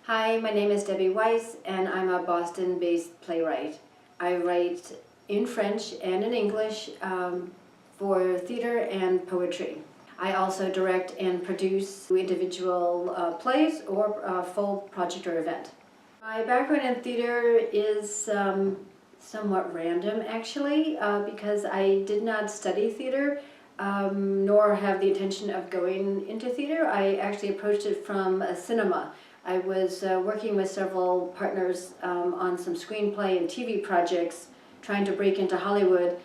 Hi, my name is Debbie Wiess, and I'm a Boston-based playwright. I write in French and in English for theater and poetry. I also direct and produce individual plays or a full project or event. My background in theater is somewhat random, actually, because I did not study theater, nor have the intention of going into theater. I actually approached it from a cinema. I was working with several partners on some screenplay and TV projects, trying to break into Hollywood,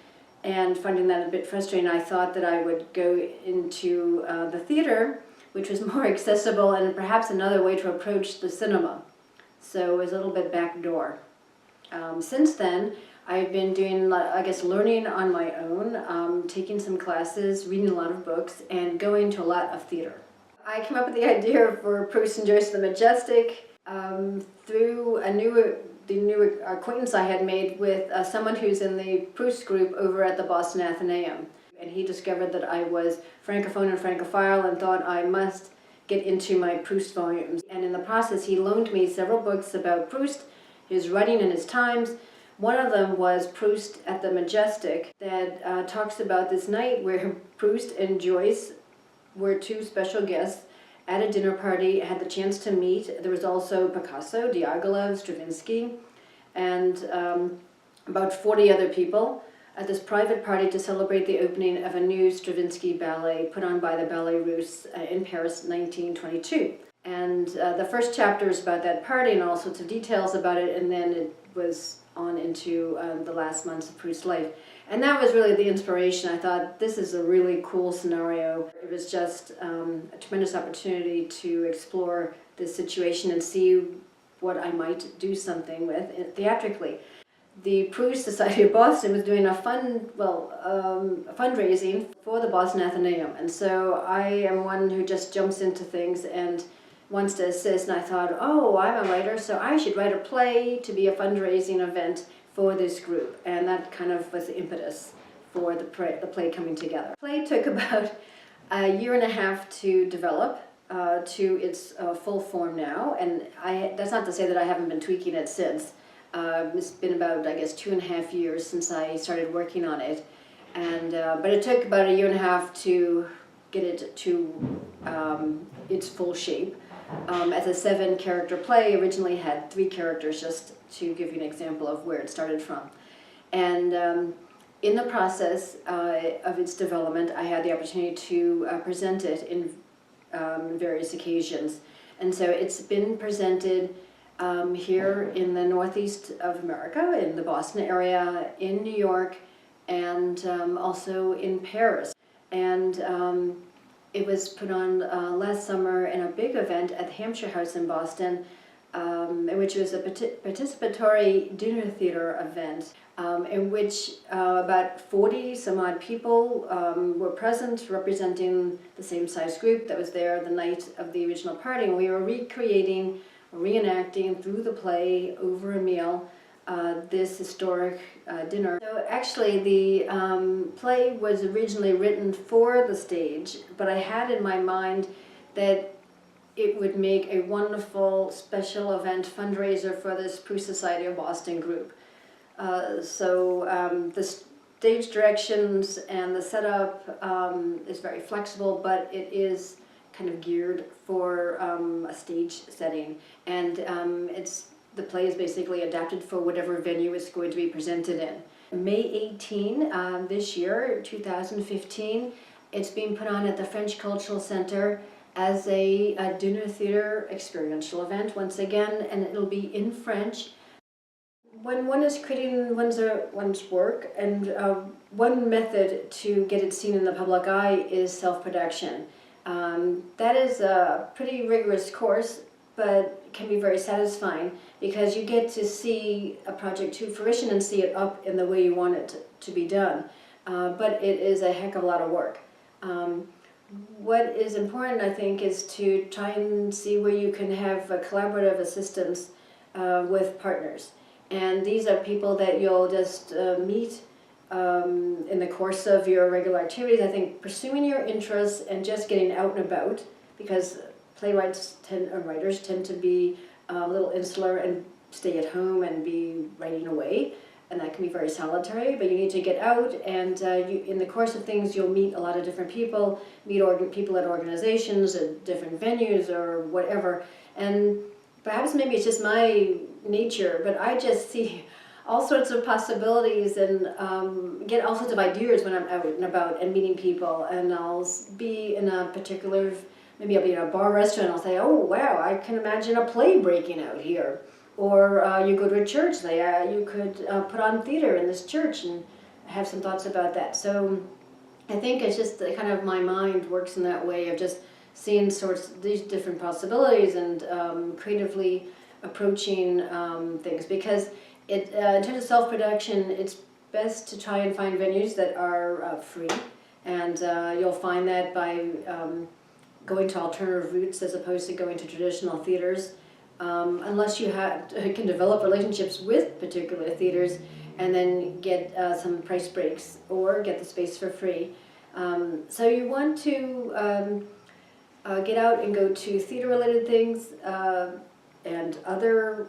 and finding that a bit frustrating. I thought that I would go into the theater, which was more accessible and perhaps another way to approach the cinema. So it was a little bit backdoor. Since then, I've been doing, I guess, learning on my own, taking some classes, reading a lot of books, and going to a lot of theater. I came up with the idea for Proust and Joyce the Majestic through the new acquaintance I had made with someone who's in the Proust group over at the Boston Athenaeum. And he discovered that I was Francophone and Francophile and thought I must get into my Proust volumes. And in the process, he loaned me several books about Proust, his writing and his times. One of them was Proust at the Majestic, that talks about this night where Proust and Joyce were two special guests at a dinner party, had the chance to meet. There was also Picasso, Diaghilev, Stravinsky, and about 40 other people at this private party to celebrate the opening of a new Stravinsky ballet put on by the Ballet Russe in Paris, 1922. And the first chapter is about that party and all sorts of details about it, and then it was on into the last months of Proust's life. And that was really the inspiration. I thought, this is a really cool scenario. It was just a tremendous opportunity to explore this situation and see what I might do something with theatrically. The Proust Society of Boston was doing a fundraising for the Boston Athenaeum. And so I am one who just jumps into things and wants to assist. And I thought, oh, I'm a writer, so I should write a play to be a fundraising event for this group, and that kind of was the impetus for the play coming together. The play took about a year and a half to develop to its full form now, and that's not to say that I haven't been tweaking it since. It's been about, I guess, 2.5 years since I started working on it, and but it took about a year and a half to get it to its full shape. As a 7-character play, originally had 3 characters, just to give you an example of where it started from. And in the process of its development, I had the opportunity to present it in various occasions. And so it's been presented here in the Northeast of America, in the Boston area, in New York, and also in Paris. And it was put on last summer in a big event at the Hampshire House in Boston, which was a participatory dinner theater event in which about 40 some odd people were present, representing the same size group that was there the night of the original party. And we were reenacting through the play over a meal this historic dinner. So actually the play was originally written for the stage, but I had in my mind that it would make a wonderful special event fundraiser for this Proust Society of Boston group. So the stage directions and the setup is very flexible, but it is kind of geared for a stage setting, and the play is basically adapted for whatever venue it's going to be presented in. May 18 this year, 2015, it's being put on at the French Cultural Center as a dinner theater experiential event once again, and it'll be in French. When one is creating one's work, and one method to get it seen in the public eye is self-production. That is a pretty rigorous course, but can be very satisfying because you get to see a project to fruition and see it up in the way you want it to be done. But it is a heck of a lot of work. What is important, I think, is to try and see where you can have a collaborative assistance with partners. And these are people that you'll just meet in the course of your regular activities. I think pursuing your interests and just getting out and about, because writers tend to be a little insular and stay at home and be writing away, and that can be very solitary, but you need to get out, and in the course of things you'll meet a lot of different people, meet people at organizations, at different venues or whatever, and perhaps maybe it's just my nature, but I just see all sorts of possibilities and get all sorts of ideas when I'm out and about and meeting people, and I'll be in a particular, maybe I'll be in a bar restaurant, I'll say, oh wow, I can imagine a play breaking out here. Or you go to a church, you could put on theater in this church and have some thoughts about that. So I think it's just kind of my mind works in that way of just seeing these different possibilities and creatively approaching things. Because in terms of self-production, it's best to try and find venues that are free, and you'll find that by going to alternative routes as opposed to going to traditional theaters. Unless you can develop relationships with particular theaters and then get some price breaks or get the space for free. So you want to get out and go to theater-related things and other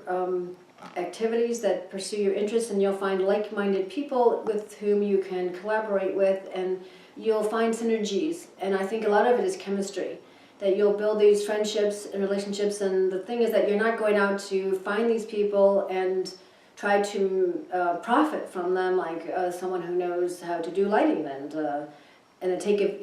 activities that pursue your interests, and you'll find like-minded people with whom you can collaborate with, and you'll find synergies. And I think a lot of it is chemistry, that you'll build these friendships and relationships, and the thing is that you're not going out to find these people and try to profit from them like someone who knows how to do lighting and then take it,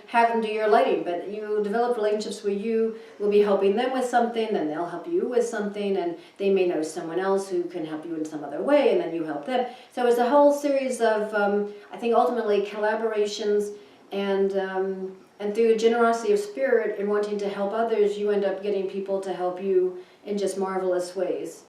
have them do your lighting, but you develop relationships where you will be helping them with something, then they'll help you with something, and they may know someone else who can help you in some other way, and then you help them. So it's a whole series of, I think ultimately collaborations, and through the generosity of spirit and wanting to help others, you end up getting people to help you in just marvelous ways.